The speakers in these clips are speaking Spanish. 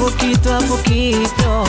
poquito a poquito,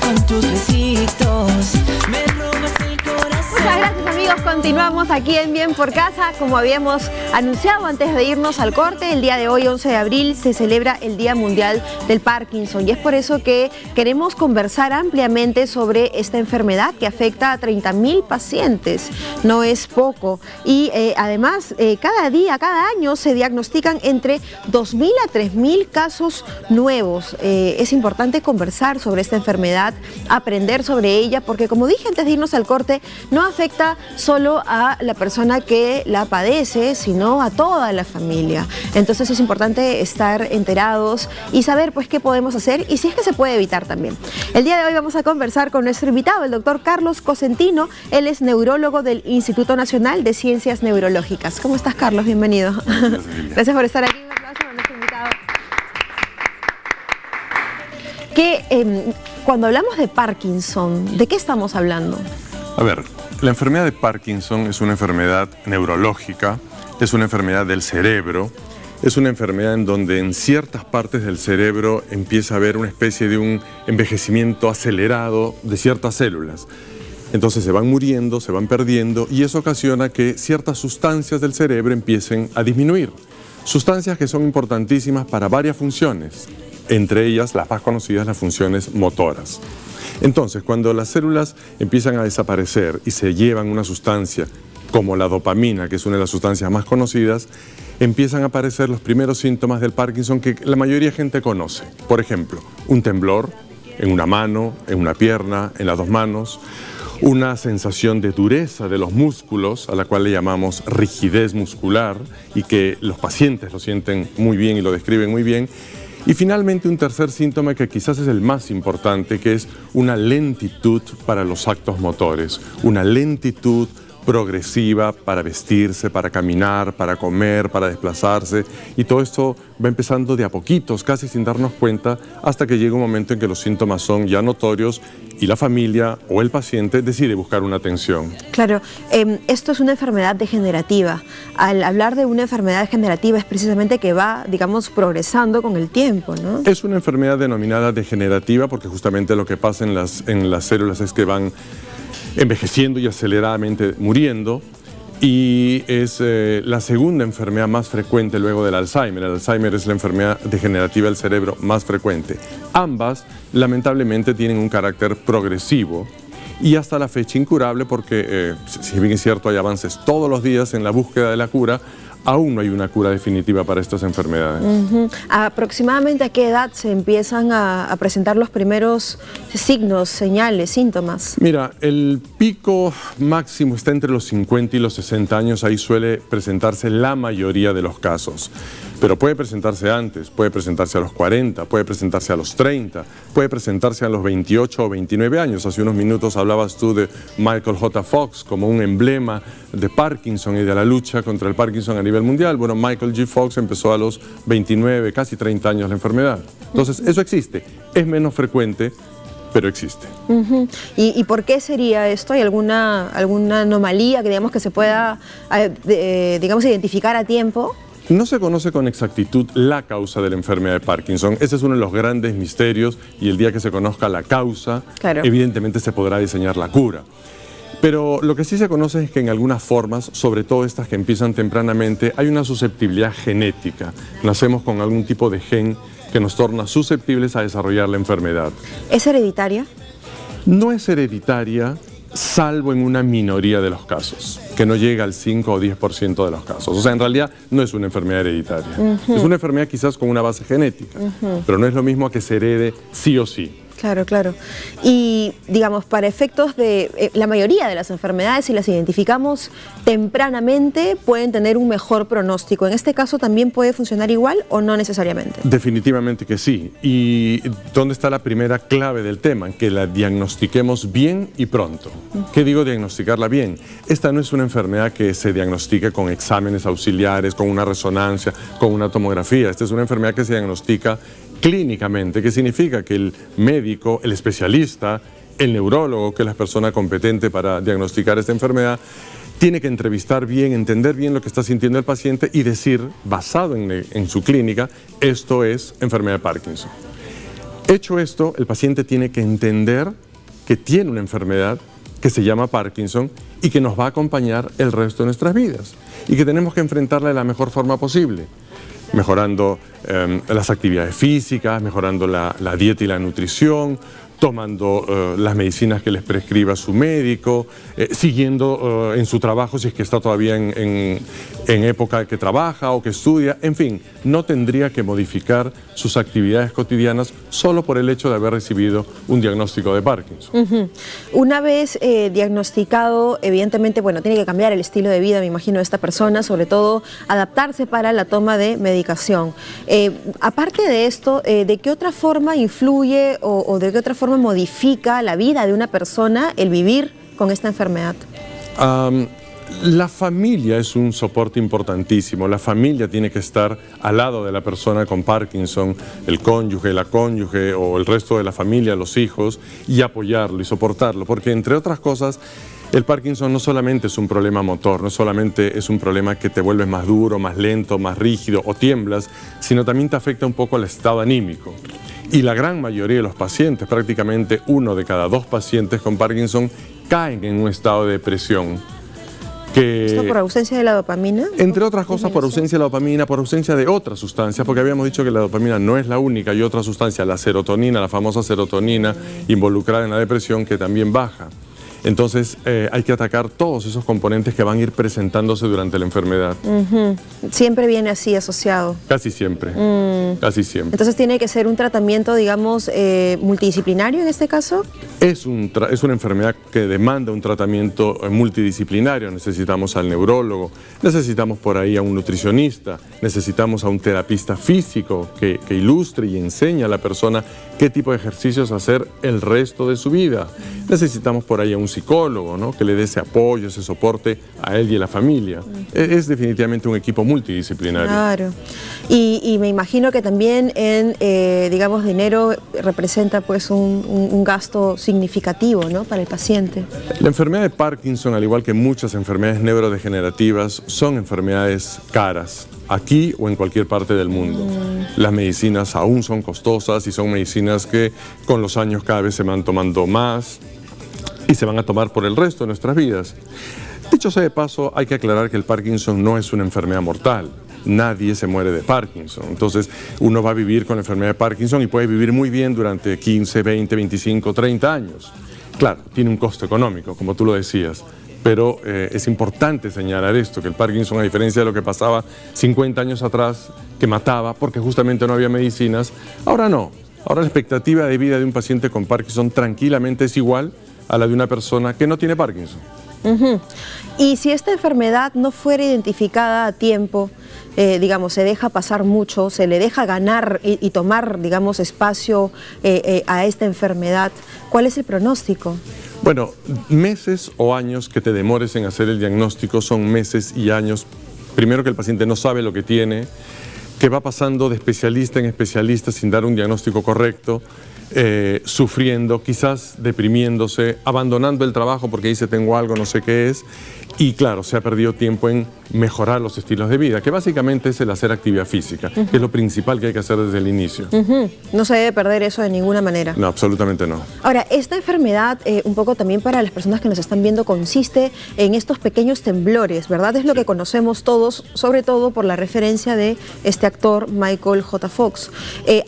con tus besitos, me robas el corazón. Muchas gracias, amigos, continuamos aquí en Bien por Casa. Como habíamos anunciado antes de irnos al corte, el día de hoy, 11 de abril, se celebra el Día Mundial del Parkinson y es por eso que queremos conversar ampliamente sobre esta enfermedad que afecta a 30.000 pacientes, no es poco, y además cada año se diagnostican entre 2.000 a 3.000 casos nuevos. Es importante conversar sobre esta enfermedad, aprender sobre ella, porque como dije antes de irnos al corte, no afecta solo a la persona que la padece, sino a toda la familia. Entonces es importante estar enterados y saber pues qué podemos hacer y si es que se puede evitar también. El día de hoy vamos a conversar con nuestro invitado, el doctor Carlos Cosentino. Él es neurólogo del Instituto Nacional de Ciencias Neurológicas. ¿Cómo estás, Carlos? Bienvenido. Gracias por estar aquí. Un aplauso a nuestro invitado. Cuando hablamos de Parkinson, ¿de qué estamos hablando? A ver, la enfermedad de Parkinson es una enfermedad neurológica, es una enfermedad del cerebro, es una enfermedad en donde en ciertas partes del cerebro empieza a haber una especie de un envejecimiento acelerado de ciertas células. Entonces se van muriendo, se van perdiendo y eso ocasiona que ciertas sustancias del cerebro empiecen a disminuir. Sustancias que son importantísimas para varias funciones, entre ellas las más conocidas, las funciones motoras. Entonces, cuando las células empiezan a desaparecer y se llevan una sustancia como la dopamina, que es una de las sustancias más conocidas, empiezan a aparecer los primeros síntomas del Parkinson que la mayoría de gente conoce. Por ejemplo, un temblor en una mano, en una pierna, en las dos manos, una sensación de dureza de los músculos, a la cual le llamamos rigidez muscular, y que los pacientes lo sienten muy bien y lo describen muy bien. Y finalmente un tercer síntoma que quizás es el más importante, que es una lentitud para los actos motores, una lentitud progresiva para vestirse, para caminar, para comer, para desplazarse, y todo esto va empezando de a poquitos, casi sin darnos cuenta, hasta que llega un momento en que los síntomas son ya notorios y la familia o el paciente decide buscar una atención. Claro, esto es una enfermedad degenerativa. Al hablar de una enfermedad degenerativa es precisamente que va, digamos, progresando con el tiempo, ¿no? Es una enfermedad denominada degenerativa porque justamente lo que pasa en las células es que van envejeciendo y aceleradamente muriendo, y es la segunda enfermedad más frecuente luego del Alzheimer. El Alzheimer es la enfermedad degenerativa del cerebro más frecuente. Ambas, lamentablemente, tienen un carácter progresivo y hasta la fecha incurable porque, si bien es cierto, hay avances todos los días en la búsqueda de la cura, aún no hay una cura definitiva para estas enfermedades. ¿Aproximadamente a qué edad se empiezan a presentar los primeros signos, señales, síntomas? Mira, el pico máximo está entre los 50 y los 60 años, ahí suele presentarse la mayoría de los casos. Pero puede presentarse antes, puede presentarse a los 40, puede presentarse a los 30, puede presentarse a los 28 o 29 años. Hace unos minutos hablabas tú de Michael J. Fox como un emblema de Parkinson y de la lucha contra el Parkinson a nivel mundial. Bueno, Michael G. Fox empezó a los 29, casi 30 años la enfermedad. Entonces, eso existe. Es menos frecuente, pero existe. ¿Y por qué sería esto? ¿Hay alguna anomalía que digamos que se pueda digamos, identificar a tiempo? No se conoce con exactitud la causa de la enfermedad de Parkinson. Ese es uno de los grandes misterios y el día que se conozca la causa, claro, evidentemente se podrá diseñar la cura. Pero lo que sí se conoce es que en algunas formas, sobre todo estas que empiezan tempranamente, hay una susceptibilidad genética. Nacemos con algún tipo de gen que nos torna susceptibles a desarrollar la enfermedad. ¿Es hereditaria? No es hereditaria, salvo en una minoría de los casos, que no llega al 5 o 10% de los casos. O sea, en realidad no es una enfermedad hereditaria. Es una enfermedad quizás con una base genética, pero no es lo mismo a que se herede sí o sí. Claro, claro. Y, digamos, para efectos de la mayoría de las enfermedades, si las identificamos tempranamente, pueden tener un mejor pronóstico. ¿En este caso también puede funcionar igual o no necesariamente? Definitivamente que sí. ¿Y dónde está la primera clave del tema? Que la diagnostiquemos bien y pronto. ¿Qué digo diagnosticarla bien? Esta no es una enfermedad que se diagnostique con exámenes auxiliares, con una resonancia, con una tomografía. Esta es una enfermedad que se diagnostica clínicamente, que significa que el médico, el especialista, el neurólogo, que es la persona competente para diagnosticar esta enfermedad, tiene que entrevistar bien, entender bien lo que está sintiendo el paciente y decir, basado en su clínica, esto es enfermedad de Parkinson. Hecho esto, el paciente tiene que entender que tiene una enfermedad que se llama Parkinson y que nos va a acompañar el resto de nuestras vidas y que tenemos que enfrentarla de la mejor forma posible, mejorando las actividades físicas, mejorando la dieta y la nutrición, tomando las medicinas que les prescriba su médico, siguiendo en su trabajo si es que está todavía en época que trabaja o que estudia, en fin, no tendría que modificar sus actividades cotidianas solo por el hecho de haber recibido un diagnóstico de Parkinson. Una vez diagnosticado, evidentemente, bueno, tiene que cambiar el estilo de vida, me imagino, de esta persona, sobre todo adaptarse para la toma de medicación. Aparte de esto, ¿de qué otra forma influye o de qué otra forma modifica la vida de una persona el vivir con esta enfermedad? La familia es un soporte importantísimo. La familia tiene que estar al lado de la persona con Parkinson, el cónyuge, la cónyuge o el resto de la familia, los hijos, y apoyarlo y soportarlo, porque entre otras cosas, el Parkinson no solamente es un problema motor, no solamente es un problema que te vuelves más duro, más lento, más rígido o tiemblas, sino también te afecta un poco al estado anímico. Y la gran mayoría de los pacientes, prácticamente 1 de cada 2 pacientes con Parkinson, caen en un estado de depresión. ¿Esto por ausencia de la dopamina? Entre otras cosas, por ausencia de la dopamina, por ausencia de otras sustancias, porque habíamos dicho que la dopamina no es la única, y otra sustancia, la serotonina, la famosa serotonina, involucrada en la depresión, que también baja. Entonces hay que atacar todos esos componentes que van a ir presentándose durante la enfermedad. Siempre viene así asociado. Casi siempre, casi siempre. Entonces tiene que ser un tratamiento, digamos, multidisciplinario en este caso. Es una enfermedad que demanda un tratamiento multidisciplinario. Necesitamos al neurólogo, necesitamos por ahí a un nutricionista, necesitamos a un terapista físico que ilustre y enseñe a la persona qué tipo de ejercicios hacer el resto de su vida. Necesitamos por ahí a un psicólogo, ¿no?, que le dé ese apoyo, ese soporte a él y a la familia. Es definitivamente un equipo multidisciplinario. Claro. Y me imagino que también en, digamos, dinero representa pues un gasto significativo, ¿no?, para el paciente. La enfermedad de Parkinson, al igual que muchas enfermedades neurodegenerativas, son enfermedades caras, aquí o en cualquier parte del mundo. Las medicinas aún son costosas y son medicinas que con los años cada vez se van tomando más y se van a tomar por el resto de nuestras vidas. Dicho sea de paso, hay que aclarar que el Parkinson no es una enfermedad mortal. Nadie se muere de Parkinson. Entonces, uno va a vivir con la enfermedad de Parkinson y puede vivir muy bien durante 15, 20, 25, 30 años. Claro, tiene un costo económico, como tú lo decías, pero es importante señalar esto, que el Parkinson, a diferencia de lo que pasaba 50 años atrás, que mataba porque justamente no había medicinas, ahora no. Ahora la expectativa de vida de un paciente con Parkinson tranquilamente es igual a la de una persona que no tiene Parkinson. Y si esta enfermedad no fuera identificada a tiempo, digamos, se deja pasar mucho, se le deja ganar y tomar, digamos, espacio a esta enfermedad, ¿cuál es el pronóstico? Bueno, meses o años que te demores en hacer el diagnóstico son meses y años. Primero, que el paciente no sabe lo que tiene, que va pasando de especialista en especialista sin dar un diagnóstico correcto, sufriendo, quizás deprimiéndose, abandonando el trabajo porque dice tengo algo, no sé qué es, y claro, se ha perdido tiempo en mejorar los estilos de vida, que básicamente es el hacer actividad física, que es lo principal que hay que hacer desde el inicio. No se debe perder eso de ninguna manera. No, absolutamente no. Ahora, esta enfermedad, un poco también para las personas que nos están viendo, consiste en estos pequeños temblores, ¿verdad? Es lo que conocemos todos, sobre todo por la referencia de este actor Michael J. Fox.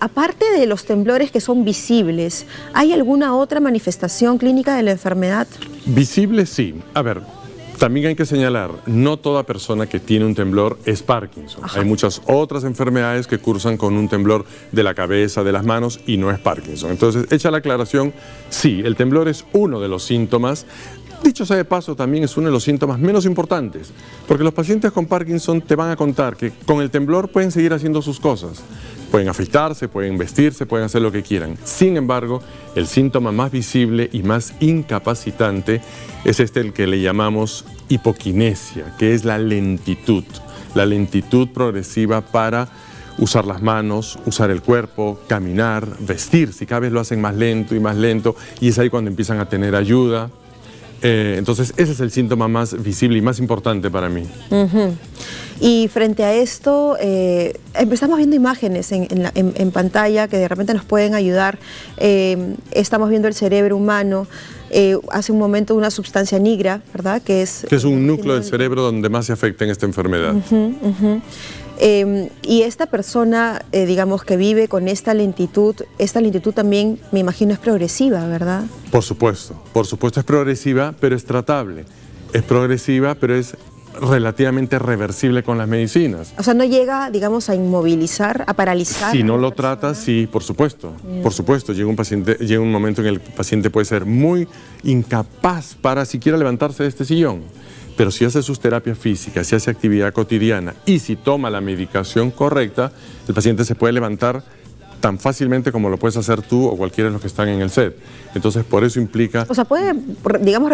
Aparte de los temblores que son visibles, ¿hay alguna otra manifestación clínica de la enfermedad? Visible, sí. A ver, también hay que señalar, no toda persona que tiene un temblor es Parkinson. Hay muchas otras enfermedades que cursan con un temblor de la cabeza, de las manos, y no es Parkinson. Entonces, hecha la aclaración, sí, el temblor es uno de los síntomas. Dicho sea de paso, también es uno de los síntomas menos importantes, porque los pacientes con Parkinson te van a contar que con el temblor pueden seguir haciendo sus cosas. Pueden afeitarse, pueden vestirse, pueden hacer lo que quieran. Sin embargo, el síntoma más visible y más incapacitante es el que le llamamos hipoquinesia, que es la lentitud progresiva para usar las manos, usar el cuerpo, caminar, vestir. Si cada vez lo hacen más lento, y es ahí cuando empiezan a tener ayuda. Entonces ese es el síntoma más visible y más importante para mí. Y frente a esto, estamos viendo imágenes en pantalla que de repente nos pueden ayudar. Estamos viendo el cerebro humano. Hace un momento una sustancia negra, ¿verdad? Que es un núcleo del cerebro donde más se afecta en esta enfermedad. Y esta persona, digamos, que vive con esta lentitud también, me imagino, es progresiva, ¿verdad? Por supuesto es progresiva, pero es tratable. Es progresiva, pero es relativamente reversible con las medicinas. O sea, no llega, digamos, a inmovilizar, a paralizar. Si no lo trata, sí, por supuesto. Por supuesto, llega un momento en el que el paciente puede ser muy incapaz para siquiera levantarse de este sillón. Pero si hace sus terapias físicas, si hace actividad cotidiana y si toma la medicación correcta, el paciente se puede levantar tan fácilmente como lo puedes hacer tú o cualquiera de los que están en el set. Entonces, por eso implica... O sea, puede, digamos,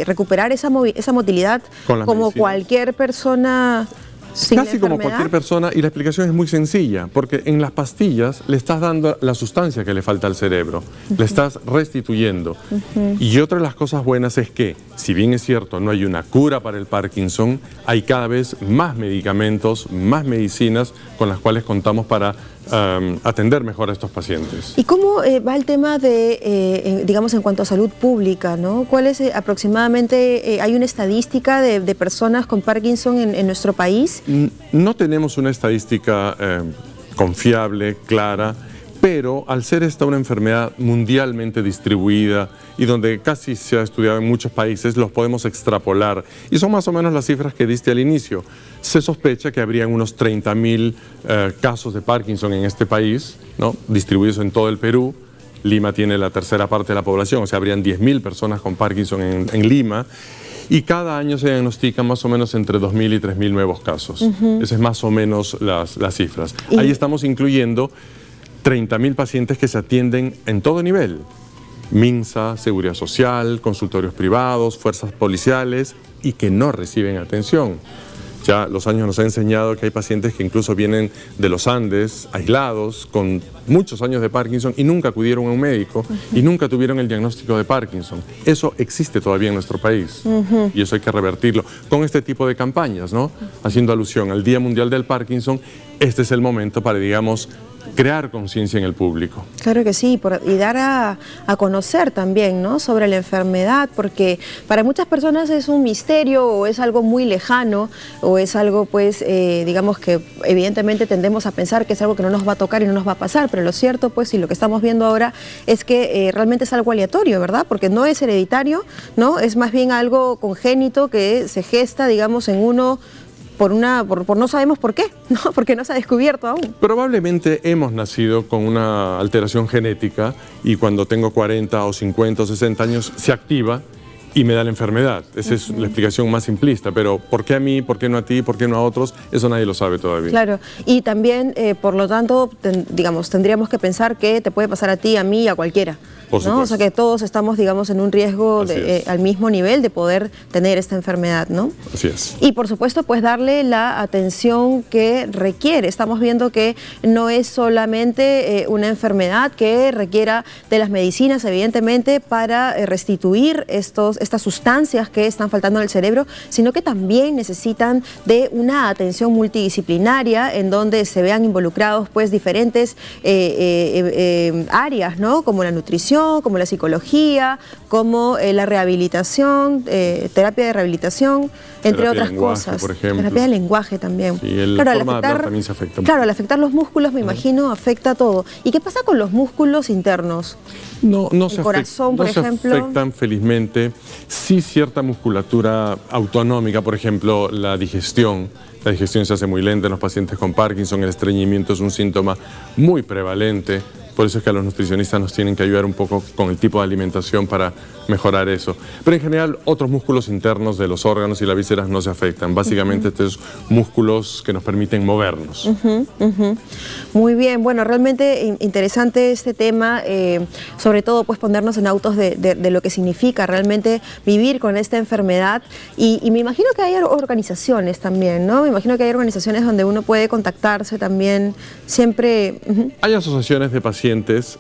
recuperar esa motilidad como cualquier persona sin Casi como cualquier persona, y la explicación es muy sencilla, porque en las pastillas le estás dando la sustancia que le falta al cerebro, le estás restituyendo. Y otra de las cosas buenas es que, si bien es cierto, no hay una cura para el Parkinson, hay cada vez más medicamentos, más medicinas con las cuales contamos para atender mejor a estos pacientes. ¿Y cómo va el tema de, digamos, en cuanto a salud pública, ¿no? ¿Cuál es aproximadamente, hay una estadística de personas con Parkinson en nuestro país? No tenemos una estadística confiable, clara, pero al ser esta una enfermedad mundialmente distribuida y donde casi se ha estudiado en muchos países, los podemos extrapolar. Y son más o menos las cifras que diste al inicio. Se sospecha que habrían unos 30.000 casos de Parkinson en este país, ¿no? Distribuidos en todo el Perú. Lima tiene la tercera parte de la población, o sea, habrían 10.000 personas con Parkinson en Lima. Y cada año se diagnostican más o menos entre 2.000 y 3.000 nuevos casos. Esas es más o menos las cifras. Ahí estamos incluyendo 30.000 pacientes que se atienden en todo nivel. MINSA, Seguridad Social, consultorios privados, fuerzas policiales y que no reciben atención. Ya los años nos han enseñado que hay pacientes que incluso vienen de los Andes, aislados, con muchos años de Parkinson y nunca acudieron a un médico y nunca tuvieron el diagnóstico de Parkinson. Eso existe todavía en nuestro país y eso hay que revertirlo con este tipo de campañas, ¿no? Haciendo alusión al Día Mundial del Parkinson, este es el momento para, digamos, crear conciencia en el público. Claro que sí, y dar a conocer también, ¿no?, sobre la enfermedad, porque para muchas personas es un misterio o es algo muy lejano o es algo, pues, digamos que evidentemente tendemos a pensar que es algo que no nos va a tocar y no nos va a pasar, pero lo cierto, pues, y lo que estamos viendo ahora es que realmente es algo aleatorio, ¿verdad? Porque no es hereditario, ¿no? Es más bien algo congénito que se gesta, digamos, en uno por no sabemos por qué, ¿no? Porque no se ha descubierto aún. Probablemente hemos nacido con una alteración genética y cuando tengo 40 o 50 o 60 años se activa y me da la enfermedad. Esa es la explicación más simplista, pero ¿por qué a mí, por qué no a ti, por qué no a otros? Eso nadie lo sabe todavía. Claro, y también, por lo tanto, digamos, tendríamos que pensar que te puede pasar a ti, a mí y a cualquiera. ¿No? O sea que todos estamos, digamos, en un riesgo al mismo nivel de poder tener esta enfermedad, ¿no? Así es. Y por supuesto, pues darle la atención que requiere. Estamos viendo que no es solamente una enfermedad que requiera de las medicinas, evidentemente, para restituir estas sustancias que están faltando en el cerebro, sino que también necesitan de una atención multidisciplinaria en donde se vean involucrados, pues, diferentes áreas, ¿no? Como la nutrición, como la psicología, como la rehabilitación, terapia de rehabilitación, entre otras cosas. Por ejemplo. Terapia de lenguaje también. Sí, la forma de hablar también se afecta. Claro, al afectar los músculos, me imagino, afecta todo. ¿Y qué pasa con los músculos internos? No se corazón, por ejemplo. Se afectan, felizmente. Sí, cierta musculatura autonómica, por ejemplo, la digestión. La digestión se hace muy lenta en los pacientes con Parkinson, el estreñimiento es un síntoma muy prevalente. Por eso es que a los nutricionistas nos tienen que ayudar un poco con el tipo de alimentación para mejorar eso. Pero en general, otros músculos internos de los órganos y las vísceras no se afectan. Básicamente, estos músculos que nos permiten movernos. Muy bien, bueno, realmente interesante este tema, sobre todo, pues, ponernos en autos de lo que significa realmente vivir con esta enfermedad. Y me imagino que hay organizaciones también, ¿no? Me imagino que hay organizaciones donde uno puede contactarse también, siempre. Hay asociaciones de pacientes pacientes,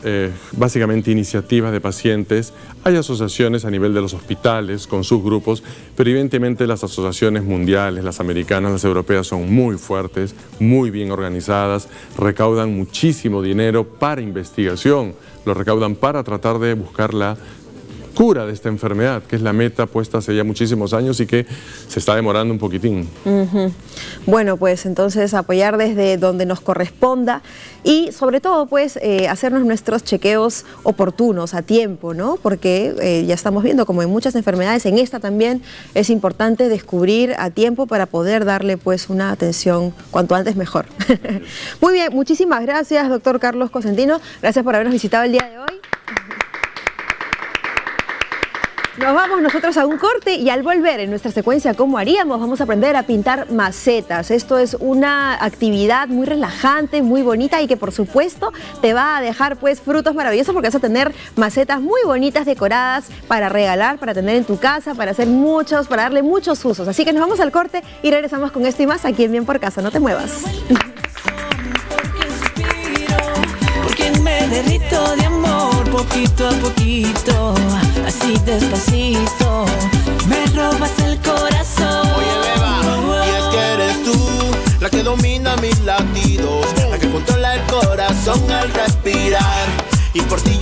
básicamente iniciativas de pacientes. Hay asociaciones a nivel de los hospitales con sus grupos, pero evidentemente las asociaciones mundiales, las americanas, las europeas son muy fuertes, muy bien organizadas, recaudan muchísimo dinero para investigación, lo recaudan para tratar de buscar la cura de esta enfermedad, que es la meta puesta hace ya muchísimos años y que se está demorando un poquitín. Bueno, pues entonces apoyar desde donde nos corresponda y sobre todo pues hacernos nuestros chequeos oportunos, a tiempo, ¿no? Porque ya estamos viendo como en muchas enfermedades, en esta también es importante descubrir a tiempo para poder darle pues una atención cuanto antes mejor. Muy bien, muchísimas gracias, doctor Carlos Cosentino. Gracias por habernos visitado el día de hoy. Nos vamos nosotros a un corte y al volver en nuestra secuencia ¿Cómo haríamos? Vamos a aprender a pintar macetas. Esto es una actividad muy relajante, muy bonita y que por supuesto te va a dejar pues frutos maravillosos porque vas a tener macetas muy bonitas decoradas para regalar, para tener en tu casa, para hacer muchos, para darle muchos usos. Así que nos vamos al corte y regresamos con esto y más aquí en Bien por Casa. No te muevas. Porque me derrito de amor poquito a poquito, así despacito, me robas el corazón. Oye, beba, y es que eres tú la que domina mis latidos, la que controla el corazón al respirar, y por ti